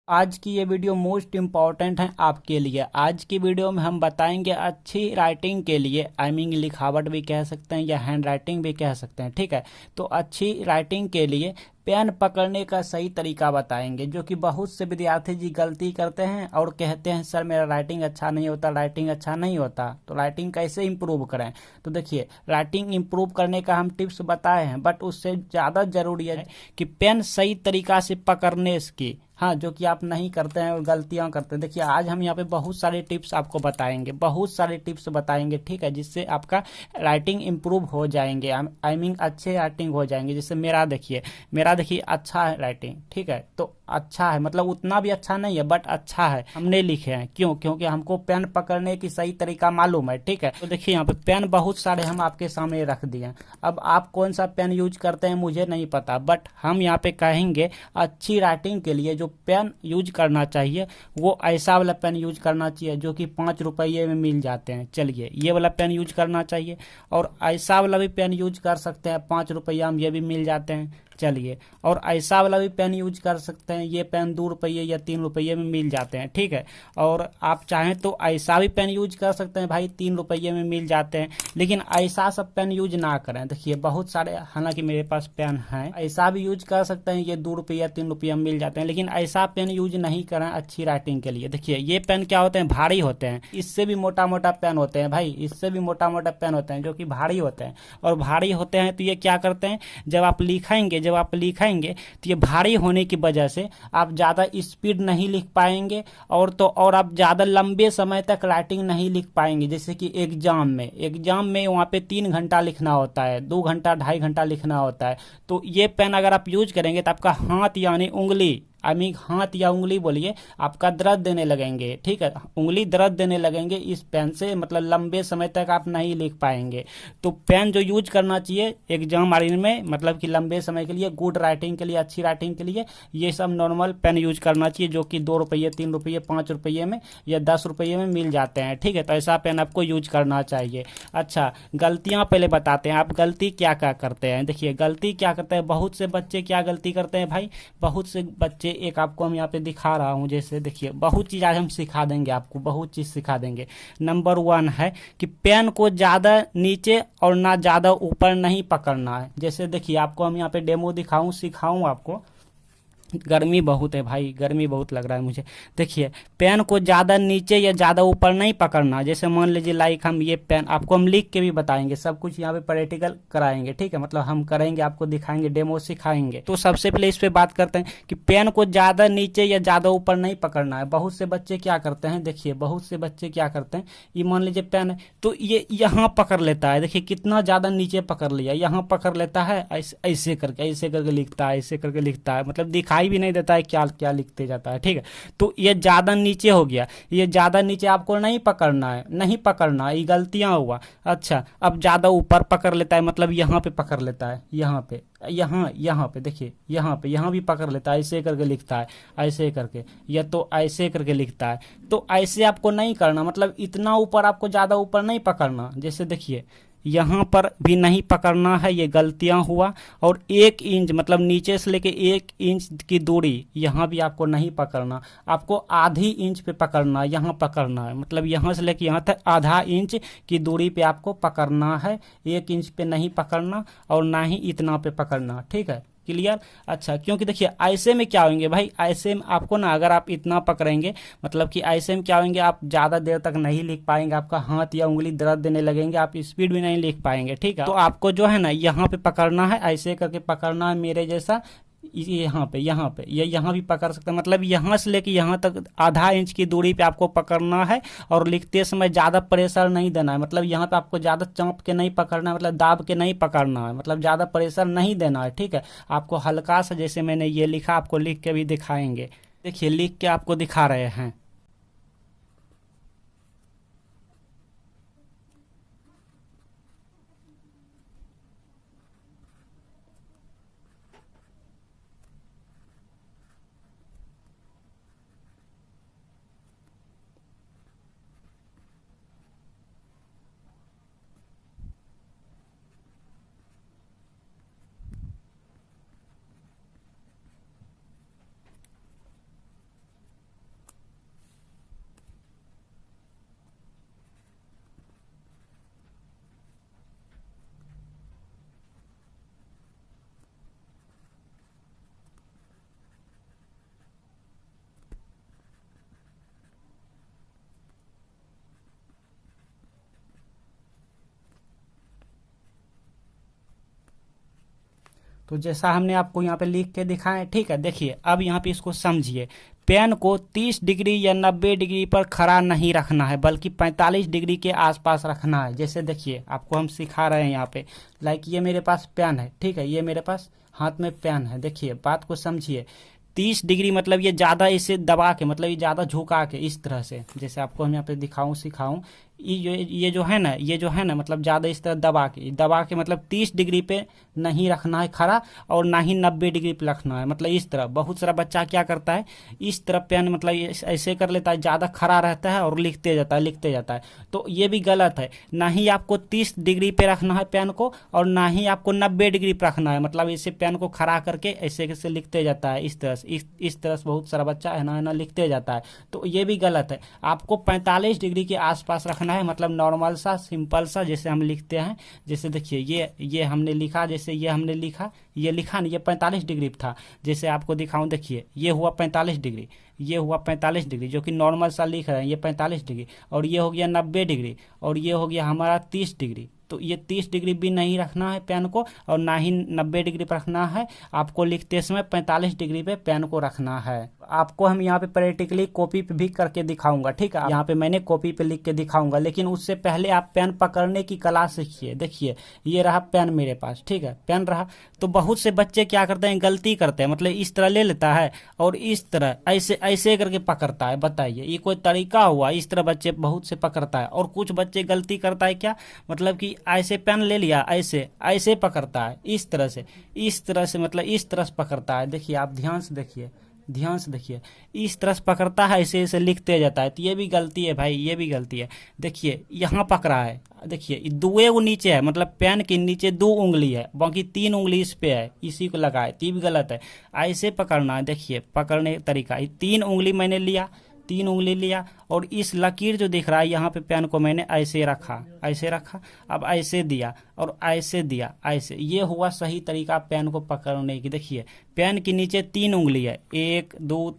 आज की ये वीडियो मोस्ट इम्पॉर्टेंट है आपके लिए। आज की वीडियो में हम बताएंगे अच्छी राइटिंग के लिए, आई मीन लिखावट भी कह सकते हैं या हैंड राइटिंग भी कह सकते हैं, ठीक है। तो अच्छी राइटिंग के लिए पेन पकड़ने का सही तरीका बताएंगे, जो कि बहुत से विद्यार्थी जी गलती करते हैं और कहते हैं सर मेरा राइटिंग अच्छा नहीं होता, राइटिंग अच्छा नहीं होता। तो राइटिंग कैसे इम्प्रूव करें? तो देखिए, राइटिंग इम्प्रूव करने का हम टिप्स बताए हैं, बट उससे ज़्यादा जरूरी है कि पेन सही तरीका से पकड़ने की, हाँ, जो कि आप नहीं करते हैं और गलतियां करते हैं। देखिए, आज हम यहाँ पे बहुत सारे टिप्स आपको बताएंगे, बहुत सारे टिप्स बताएंगे, ठीक है, जिससे आपका राइटिंग इम्प्रूव हो जाएंगे, आई मीन अच्छे राइटिंग हो जाएंगे। जैसे मेरा देखिए अच्छा है राइटिंग, ठीक है। तो अच्छा है मतलब उतना भी अच्छा नहीं है, बट अच्छा है। हमने लिखे हैं क्यों? क्योंकि हमको पेन पकड़ने की सही तरीका मालूम है, ठीक है। तो देखिए, यहाँ पे पेन बहुत सारे हम आपके सामने रख दिए हैं। अब आप कौन सा पेन यूज करते हैं मुझे नहीं पता, बट हम यहाँ पे कहेंगे अच्छी राइटिंग के लिए जो पेन यूज करना चाहिए वो ऐसा वाला पेन यूज करना चाहिए जो कि 5 रुपये में मिल जाते हैं। चलिए, ये वाला पेन यूज करना चाहिए, और ऐसा वाला भी पेन यूज कर सकते हैं, 5 रुपया में ये भी मिल जाते हैं। चलिए, और ऐसा वाला भी पेन यूज कर सकते हैं, ये पेन 2 रुपये या 3 रुपये में मिल जाते हैं, ठीक है। और आप चाहें तो ऐसा भी पेन यूज कर सकते हैं भाई, 3 रुपये में मिल जाते हैं। लेकिन ऐसा सब पेन यूज ना करें। देखिए, बहुत सारे, हालांकि मेरे पास पेन है, ऐसा भी यूज कर सकते हैं, ये 2 रुपये या 3 रुपये में मिल जाते हैं, लेकिन ऐसा पेन यूज नहीं करें अच्छी राइटिंग के लिए। देखिए, ये पेन क्या होते हैं, भारी होते हैं, इससे भी मोटा मोटा पेन होते हैं भाई, इससे भी मोटा मोटा पेन होते हैं जो कि भारी होते हैं। और भारी होते हैं तो ये क्या करते हैं, जब आप लिखाएंगे तो ये भारी होने की वजह से आप ज़्यादा स्पीड नहीं लिख पाएंगे, और आप ज़्यादा लंबे समय तक राइटिंग नहीं लिख पाएंगे। जैसे कि एग्जाम में वहाँ पे 3 घंटा लिखना होता है, 2 घंटा 2.5 घंटा लिखना होता है। तो ये पेन अगर आप यूज करेंगे तो आपका हाथ यानी उंगली, आई मीन हाथ या उंगली बोलिए, आपका दर्द देने लगेंगे, ठीक है, उंगली दर्द देने लगेंगे इस पेन से, मतलब लंबे समय तक आप नहीं लिख पाएंगे। तो पेन जो यूज करना चाहिए एग्जाम वाले में, मतलब कि लंबे समय के लिए, गुड राइटिंग के लिए, अच्छी राइटिंग के लिए, ये सब नॉर्मल पेन यूज करना चाहिए जो कि 2 रुपये 3 रुपये 5 रुपये में या 10 रुपये में मिल जाते हैं, ठीक है। तो ऐसा पेन आपको यूज करना चाहिए। अच्छा, गलतियां पहले बताते हैं, आप गलती क्या क्या करते हैं। देखिए, गलती क्या करते हैं, बहुत से बच्चे क्या गलती करते हैं भाई, बहुत से बच्चे, एक आपको हम यहाँ पे दिखा रहा हूँ, जैसे देखिए, बहुत चीज़ आज हम सिखा देंगे आपको, बहुत चीज़ सिखा देंगे। नंबर 1 है कि पेन को ज़्यादा नीचे और ना ज़्यादा ऊपर नहीं पकड़ना है। जैसे देखिए, आपको हम यहाँ पे डेमो दिखाऊं, सिखाऊं आपको। गर्मी बहुत है भाई, गर्मी बहुत लग रहा है मुझे। देखिए, पेन को ज़्यादा नीचे या ज़्यादा ऊपर नहीं पकड़ना। जैसे मान लीजिए, लाइक हम ये पेन आपको हम लिख के भी बताएंगे, सब कुछ यहाँ पे प्रैक्टिकल कराएंगे, ठीक है, मतलब हम करेंगे, आपको दिखाएंगे, डेमो सिखाएंगे। तो सबसे पहले इस पे बात करते हैं कि पेन को ज़्यादा नीचे या ज़्यादा ऊपर नहीं पकड़ना है। बहुत से बच्चे क्या करते हैं, देखिए, बहुत से बच्चे क्या करते हैं, ये मान लीजिए पेन है तो ये यहाँ पकड़ लेता है, देखिए कितना ज़्यादा नीचे पकड़ लिया, यहाँ पकड़ लेता है, ऐसे ऐसे करके लिखता है, ऐसे करके लिखता है, मतलब दिखाई भी नहीं देता है क्या क्या लिखते जाता है, ठीक है। तो ये ज़्यादा नीचे हो गया, ये ज़्यादा नीचे आपको नहीं पकड़ना है, नहीं पकड़ना है, ये गलतियाँ हुआ। अच्छा, अब ज़्यादा ऊपर पकड़ लेता है, मतलब यहाँ पे पकड़ लेता है, यहाँ पे, यहाँ पे देखिए, यहाँ भी पकड़ लेता है, ऐसे करके लिखता है, ऐसे करके, या तो ऐसे करके लिखता है। तो ऐसे आपको नहीं करना, मतलब इतना ऊपर आपको ज़्यादा ऊपर नहीं पकड़ना। जैसे देखिए, यहाँ पर भी नहीं पकड़ना है, ये गलतियाँ हुआ। और 1 इंच, मतलब नीचे से लेके 1 इंच की दूरी, यहाँ भी आपको नहीं पकड़ना, आपको आधी इंच पे पकड़ना, यहाँ पकड़ना है, मतलब यहाँ से लेके यहाँ तक आधा इंच की दूरी पे आपको पकड़ना है, 1 इंच पे नहीं पकड़ना और ना ही इतना पे पकड़ना, ठीक है, क्लियर। अच्छा, क्योंकि देखिए, ऐसे में क्या होंगे भाई, ऐसे में आपको ना, अगर आप इतना पकड़ेंगे, मतलब कि ऐसे में क्या होंगे, आप ज़्यादा देर तक नहीं लिख पाएंगे, आपका हाथ या उंगली दर्द देने लगेंगे, आप स्पीड भी नहीं लिख पाएंगे, ठीक है। तो आपको जो है ना, यहाँ पे पकड़ना है, ऐसे करके पकड़ना है मेरे जैसा, यहाँ पे ये यहाँ भी पकड़ सकते हैं, मतलब यहाँ से लेके यहाँ तक आधा इंच की दूरी पे आपको पकड़ना है। और लिखते समय ज़्यादा प्रेशर नहीं देना है, मतलब यहाँ पे आपको ज़्यादा चाँप के नहीं पकड़ना है, मतलब दाब के नहीं पकड़ना है, मतलब ज़्यादा प्रेशर नहीं देना है, ठीक है। आपको हल्का सा, जैसे मैंने ये लिखा, आपको लिख के भी दिखाएंगे। देखिए, लिख के आपको दिखा रहे हैं। तो जैसा हमने आपको यहाँ पे लिख के दिखाया, ठीक है। देखिए अब यहाँ पे इसको समझिए, पेन को 30 डिग्री या 90 डिग्री पर खड़ा नहीं रखना है, बल्कि 45 डिग्री के आसपास रखना है। जैसे देखिए आपको हम सिखा रहे हैं यहाँ पे, लाइक ये मेरे पास पेन है, ठीक है, ये मेरे पास हाथ में पेन है। देखिए बात को समझिए, 30 डिग्री मतलब ये ज़्यादा इसे दबा के, मतलब ये ज़्यादा झुका के इस तरह से, जैसे आपको हम यहाँ पे दिखाऊं सिखाऊं, ये जो है ना, ये जो है ना, मतलब ज़्यादा इस तरह दबा के मतलब 30 डिग्री पे नहीं रखना है खड़ा, और ना ही 90 डिग्री पे रखना है, मतलब इस तरह। बहुत सारा बच्चा क्या करता है, इस तरह पेन मतलब ऐसे कर लेता है, ज़्यादा खड़ा रहता है और लिखते जाता है। तो ये भी गलत है। ना ही आपको 30 डिग्री पे रखना है पेन को, और ना ही आपको 90 डिग्री पे रखना है, मतलब इसे पेन को खड़ा करके ऐसे कैसे लिखते जाता है इस तरह से, इस तरह से बहुत सारा बच्चा है ना लिखते जाता है। तो ये भी गलत है। आपको 45 डिग्री के आसपास रखना है, मतलब नॉर्मल सा, सिंपल सा, जैसे हम लिखते हैं। जैसे देखिए ये हमने लिखा, जैसे ये हमने लिखा, ये लिखा ना, ये 45 डिग्री था। जैसे आपको दिखाऊं, देखिए ये हुआ 45 डिग्री, ये हुआ 45 डिग्री, जो कि नॉर्मल सा लिख रहे हैं, ये 45 डिग्री, और ये हो गया 90 डिग्री, और ये हो गया हमारा 30 डिग्री। तो ये 30 डिग्री भी नहीं रखना है पेन को, और ना ही 90 डिग्री पर रखना है। आपको लिखते समय 45 डिग्री पे पेन को रखना है। आपको हम यहाँ पे प्रैक्टिकली कॉपी पे भी करके दिखाऊंगा, ठीक है। यहाँ पे मैंने कॉपी पे लिख के दिखाऊंगा, लेकिन उससे पहले आप पेन पकड़ने की कला सीखिए। देखिए ये रहा पेन मेरे पास, ठीक है, पेन रहा। तो बहुत से बच्चे क्या करते हैं, गलती करते हैं, मतलब इस तरह ले लेता है और इस तरह ऐसे ऐसे करके पकड़ता है। बताइए ये कोई तरीका हुआ? इस तरह बच्चे बहुत से पकड़ता है। और कुछ बच्चे गलती करता है क्या, मतलब कि ऐसे पेन ले लिया, ऐसे ऐसे पकड़ता है, इस तरह से मतलब इस तरह से पकड़ता है। देखिए आप ध्यान से देखिए, इस तरह से पकड़ता है, ऐसे ऐसे लिखते जाता है। तो ये भी गलती है भाई, ये भी गलती है। देखिए यहाँ पकड़ा है, देखिए दुए वो नीचे है, मतलब पेन के नीचे 2 उंगली है, बाकी 3 उंगली इस पे है, इसी को लगाए। तो ये भी गलत है, ऐसे पकड़ना है। देखिए पकड़ने का तरीका, 3 उंगली मैंने लिया, 3 उंगली लिया, और इस लकीर जो दिख रहा है यहाँ पे पेन को मैंने ऐसे रखा, अब ऐसे दिया और ऐसे दिया, ऐसे। ये हुआ सही तरीका पेन को पकड़ने की। देखिए पेन के नीचे 3 उंगली है, 1 2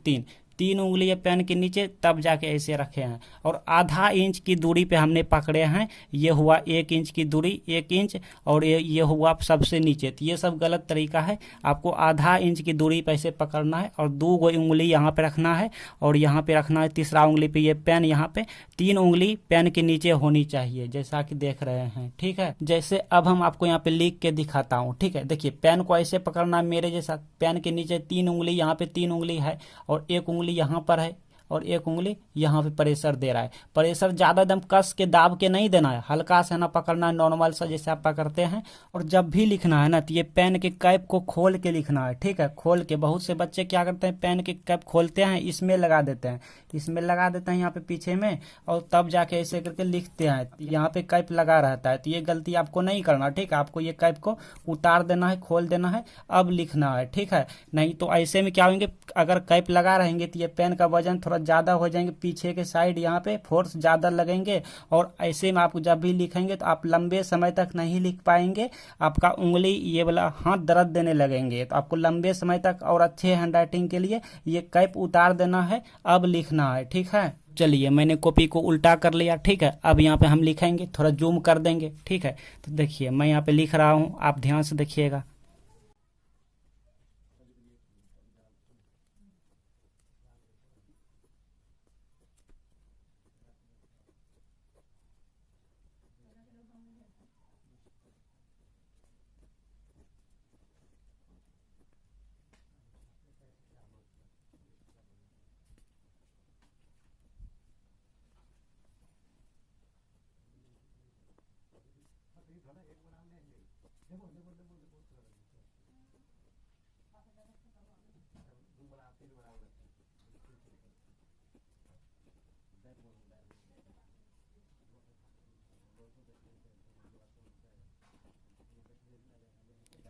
3 उंगली है पेन के नीचे, तब जाके ऐसे रखे हैं, और आधा इंच की दूरी पे हमने पकड़े हैं। ये हुआ 1 इंच की दूरी, 1 इंच, और ये हुआ सबसे नीचे। तो ये सब गलत तरीका है। आपको आधा इंच की दूरी पे ऐसे पकड़ना है, और 2 उंगली यहाँ पे रखना है, और यहाँ पे रखना है तीसरा उंगली पे ये पेन, यहाँ पे 3 उंगली पेन के नीचे होनी चाहिए, जैसा कि देख रहे हैं, ठीक है। जैसे अब हम आपको यहाँ पे लिख के दिखाता हूँ, ठीक है। देखिए पेन को ऐसे पकड़ना है मेरे जैसा, पेन के नीचे 3 उंगली, यहाँ पे 3 उंगली है, और 1 उंगली यहाँ पर है, और 1 उंगली यहाँ पे प्रेशर दे रहा है। प्रेशर ज़्यादा दम कस के दाब के नहीं देना है, हल्का सा ना पकड़ना है, नॉर्मल सा जैसे आप पकड़ते हैं। और जब भी लिखना है ना, तो ये पेन के कैप को खोल के लिखना है, ठीक है, खोल के। बहुत से बच्चे क्या करते हैं, पेन के कैप खोलते हैं, इसमें लगा देते हैं, यहाँ पे पीछे में, और तब जाके ऐसे करके लिखते हैं। यहाँ पे कैप लगा रहता है। तो ये गलती आपको नहीं करना, ठीक है। आपको ये कैप को उतार देना है, खोल देना है, अब लिखना है, ठीक है। नहीं तो ऐसे में क्या होंगे, अगर कैप लगा रहेंगे तो ये पेन का वजन थोड़ा ज़्यादा हो जाएंगे, पीछे के साइड यहाँ पे फोर्स ज़्यादा लगेंगे, और ऐसे में आप जब भी लिखेंगे तो आप लंबे समय तक नहीं लिख पाएंगे। आपका उंगली ये वाला हाथ दर्द देने लगेंगे। तो आपको लंबे समय तक और अच्छे हैंडराइटिंग के लिए ये कैप उतार देना है, अब लिखना है, ठीक है। चलिए मैंने कॉपी को उल्टा कर लिया, ठीक है। अब यहाँ पे हम लिखेंगे, थोड़ा जूम कर देंगे, ठीक है। तो देखिए मैं यहाँ पे लिख रहा हूँ, आप ध्यान से देखिएगा।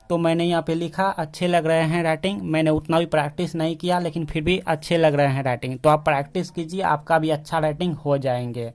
तो मैंने यहाँ पे लिखा, अच्छे लग रहे हैं राइटिंग। मैंने उतना भी प्रैक्टिस नहीं किया, लेकिन फिर भी अच्छे लग रहे हैं राइटिंग। तो आप प्रैक्टिस कीजिए, आपका भी अच्छा राइटिंग हो जाएंगे।